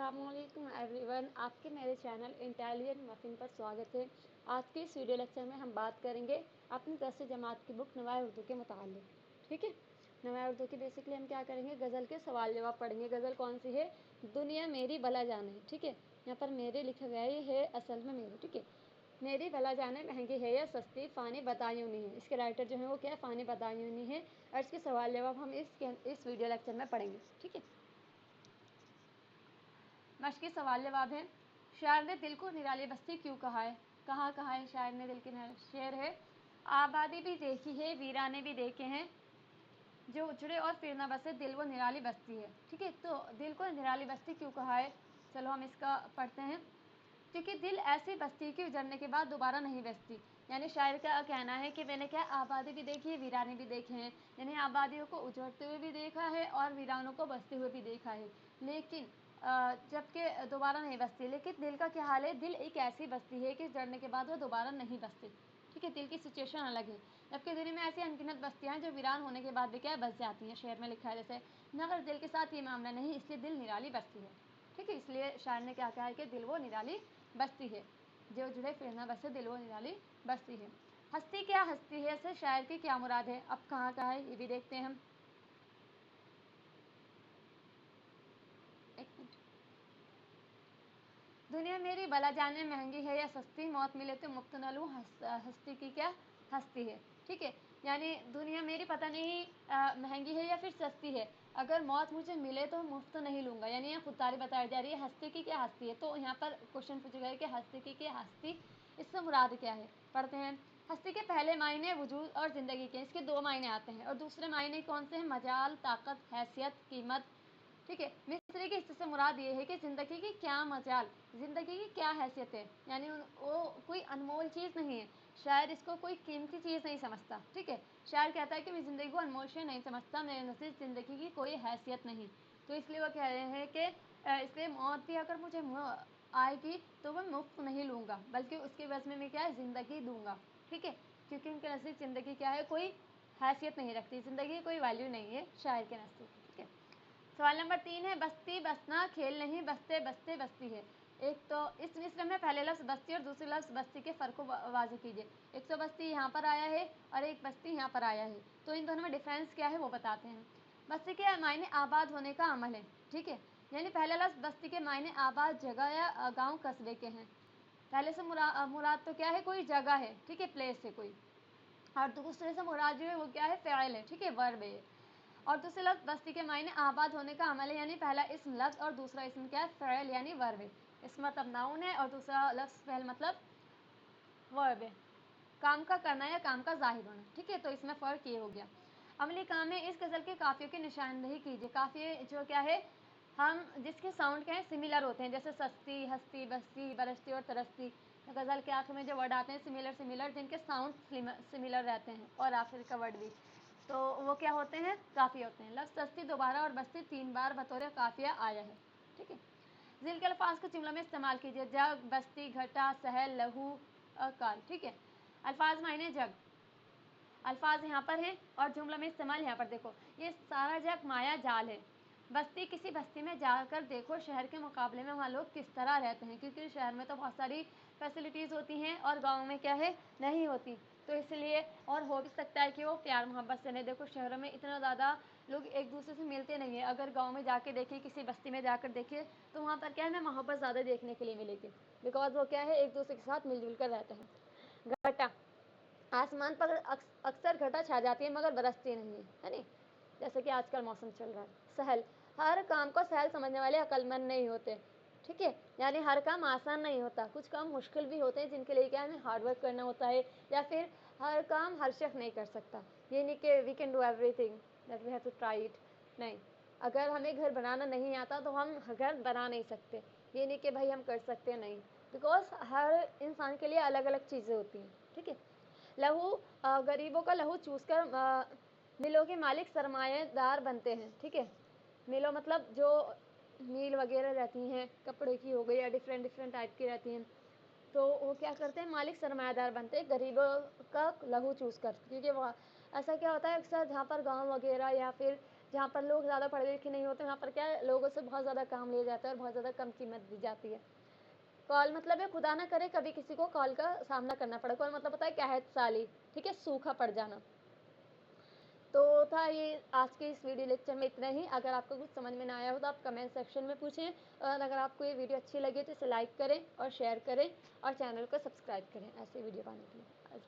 अस्सलामुअलैकुम एवरीवन, आपके मेरे चैनल इंटेलिजेंट मफिन पर स्वागत है। आज के इस वीडियो लेक्चर में हम बात करेंगे अपनी 10वीं जमात की बुक नवाए उर्दू के मुताल्लिक। ठीक है, नवाए उर्दू की बेसिकली हम क्या करेंगे, गज़ल के सवाल जवाब पढ़ेंगे। गज़ल कौन सी है? दुनिया मेरी भला जाने। ठीक है, यहाँ पर मेरे लिखा गया है, असल में मेरे। ठीक है, मेरी भला जाने महंगी है या सस्ती, फ़ानी बदायूनी है। इसके राइटर जो है वो क्या है? फ़ानी बदायूनी है। और इसके सवाल जवाब हम इस वीडियो लेक्चर में पढ़ेंगे। ठीक है, मश्क के सवाल जवाब है। शायर ने दिल को निराली बस्ती क्यों कहा है? कहाँ कहा है शायर ने दिल के शेर है, आबादी भी देखी है, वीराने भी देखे हैं, जो उजड़े और फिर न बसे दिल वो निराली बस्ती है। ठीक है, तो दिल को निराली बस्ती क्यों कहा है? चलो हम इसका पढ़ते हैं। क्योंकि दिल ऐसी बस्ती की उजड़ने के बाद दोबारा नहीं बसती। यानी शायर का कहना है कि मैंने क्या आबादी भी देखी है, वीराने भी देखे हैं। यानी आबादियों को उजड़ते हुए भी देखा है और वीरानों को बसते हुए भी देखा है, लेकिन जबकि दोबारा नहीं बसती। लेकिन दिल का क्या हाल है? दिल एक ऐसी बस्ती है कि जड़ने के बाद वो दोबारा नहीं बसती। ठीक है, दिल की सिचुएशन अलग है। जबकि दुनिया में ऐसी अनगिनत बस्तियाँ हैं जो वीरान होने के बाद भी क्या बस जाती हैं। शेर में लिखा है जैसे, मगर दिल के साथ ये मामला नहीं, इसलिए दिल निराली बस्ती है। ठीक है, इसलिए शायर ने क्या कहा है कि दिल वो निराली बस्ती है, जो जुड़े फिर ना बसे दिल वो निराली बस्ती है। हस्ती क्या हस्ती है, इससे शायर की क्या मुराद है? अब कहाँ का है ये भी देखते हैं हम। एक मिनट। दुनिया मेरी भला जाने महंगी है या सस्ती, मौत मिले तो मुफ्त न लूँ, हस्ती की क्या हस्ती है। ठीक है, यानी दुनिया मेरी पता नहीं महंगी है या फिर सस्ती है, अगर मौत मुझे मिले तो मुफ्त नहीं लूँगा। यानी यहाँ खुददारी बताई जा रही है। हस्ती की क्या हस्ती है, तो यहाँ पर क्वेश्चन पूछा गया है कि हस्ती की क्या हस्ती, इससे मुराद क्या है। पढ़ते हैं। हस्ती के पहले मायने वजूद और ज़िंदगी के, इसके दो मायने आते हैं। और दूसरे मायने कौन से हैं? मजाल, ताकत, हैसियत, कीमत। ठीक है, मिस्री के हिस्से से मुराद ये है कि ज़िंदगी की क्या मजाल, ज़िंदगी की क्या हैसियत है। यानी वो कोई अनमोल चीज़ नहीं है, शायर इसको कोई कीमती चीज़ नहीं समझता। ठीक है, शायर कहता है कि मैं ज़िंदगी को अनमोल चीज़ नहीं समझता, मेरे नज़दीक ज़िंदगी की कोई हैसियत नहीं। तो इसलिए वो कह रहे हैं कि इसलिए मौत भी अगर मुझे आएगी तो मैं मुफ्त नहीं लूँगा, बल्कि उसके बस में मैं क्या है, ज़िंदगी दूँगा। ठीक है, क्योंकि उनके नज़दीक ज़िंदगी क्या है, कोई हैसियत नहीं रखती, ज़िंदगी की कोई वैल्यू नहीं है शायर के नज़दीक। ठीक है, सवाल नंबर 3 है, बस्ती बसना खेल नहीं, बसते बसते बस्ती है। एक तो इस मिश्रण में पहले लफ्ज़ बस्ती और दूसरे लफ्ज़ बस्ती के फ़र्क को वाज़ेह कीजिए। एक तो बस्ती यहाँ पर आया है और एक बस्ती यहाँ पर आया है, तो इन दोनों में डिफरेंस क्या है वो बताते हैं। बस्ती के मायने आबाद होने का अमल है। ठीक है, यानी पहला लफ्ज़ बस्ती के मायने आबाद जगह या गाँव कस्बे के हैं। पहले से मुराद तो क्या है, कोई जगह है। ठीक है, प्लेस है कोई। और दूसरे से मुराद जो है वो क्या है, फ़ाइल है। ठीक है, वर्ब है। और दूसरे लफ्ज़ बस्ती के मायने आबाद होने का अमल है, यानी पहला इसम लफ्ज़ और दूसरा इसम क्या है, फ़ाइल यानी वर्ब है। इसम मतलब नाउन है और दूसरा लफ्ज़ फ़ाइल मतलब वर्ब है, काम का करना या काम का ज़ाहिर होना। ठीक है, तो इसमें फ़र्क ये हो गया। अमली काम में इस गज़ल के काफ़ियों की निशानदेही कीजिए। काफ़िए जो क्या है, हम जिसके साउंड क्या है, सिमिलर होते हैं, जैसे सस्ती, हस्ती, बस्ती, बरसती और तरसती। गज़ल के आखिर में जो वर्ड आते हैं सिमिलर सिमिलर, जिनके साउंड सिमिलर रहते हैं, और आखिर का वर्ड भी, तो वो क्या होते हैं, काफ़ी होते हैं। लफ्ज़ सस्ती दोबारा और बस्ती 3 बार बतौर काफ़िया आया है। ठीक है, ज़िल के अल्फाज को जुमला में इस्तेमाल कीजिए। जग, बस्ती, घटा, सहल, लहू, काल। ठीक है, अल्फाज मायने जग, अल्फाज यहाँ पर हैं और जुमला में इस्तेमाल यहाँ पर देखो। ये सारा जग माया जाल है। बस्ती, किसी बस्ती में जाकर देखो शहर के मुकाबले में वहाँ लोग किस तरह रहते हैं, क्योंकि शहर में तो बहुत सारी फैसिलिटीज़ होती हैं और गांव में क्या है, नहीं होती। तो इसलिए, और हो भी सकता है कि वो प्यार मोहब्बत से नहीं। देखो शहरों में इतना ज़्यादा लोग एक दूसरे से मिलते नहीं हैं। अगर गाँव में जाके देखिए, किसी बस्ती में जाकर देखिए, तो वहाँ पर क्या है, हमें मोहब्बत ज़्यादा देखने के लिए मिलेगी, बिकॉज वो क्या है, एक दूसरे के साथ मिलजुल कर रहते हैं। घटा, आसमान पर अक्सर घटा छा जाती है मगर बरसती नहीं है नहीं, जैसे कि आजकल मौसम चल रहा है। सहल, हर काम को सहल समझने वाले अक्लमंद नहीं होते। ठीक है, यानी हर काम आसान नहीं होता, कुछ काम मुश्किल भी होते हैं, जिनके लिए क्या हमें हार्ड वर्क करना होता है, या फिर हर काम हर शख्स नहीं कर सकता। ये नहीं कि we can do everything, that we have to try it. नहीं, अगर हमें घर बनाना नहीं आता तो हम घर बना नहीं सकते। ये नहीं कि भाई हम कर सकते नहीं, बिकॉज हर इंसान के लिए अलग अलग चीज़ें होती हैं। ठीक है, लहू, गरीबों का लहू चूस कर मिलों के मालिक सरमाएदार बनते हैं। ठीक है, मिलों मतलब जो मिल वगैरह रहती हैं, कपड़े की हो गई या डिफरेंट डिफरेंट टाइप की रहती हैं, तो वो क्या करते हैं, मालिक सरमायादार बनते हैं गरीबों का लहू चूस कर। क्योंकि वहाँ ऐसा क्या होता है, अक्सर जहाँ पर गांव वगैरह या फिर जहाँ पर लोग ज़्यादा पढ़े लिखे नहीं होते, वहाँ पर क्या है, लोगों से बहुत ज़्यादा काम लिया जाता है और बहुत ज़्यादा कम कीमत दी जाती है। कॉल मतलब है खुदा ना करे कभी किसी को कॉल का सामना करना पड़े। कॉल मतलब होता है कहत साली, ठीक है, सूखा पड़ जाना। तो था ये आज के इस वीडियो लेक्चर में इतना ही। अगर आपको कुछ समझ में ना आया हो तो आप कमेंट सेक्शन में पूछें, और अगर आपको ये वीडियो अच्छी लगी तो इसे लाइक करें और शेयर करें और चैनल को सब्सक्राइब करें ऐसे वीडियो पाने के लिए।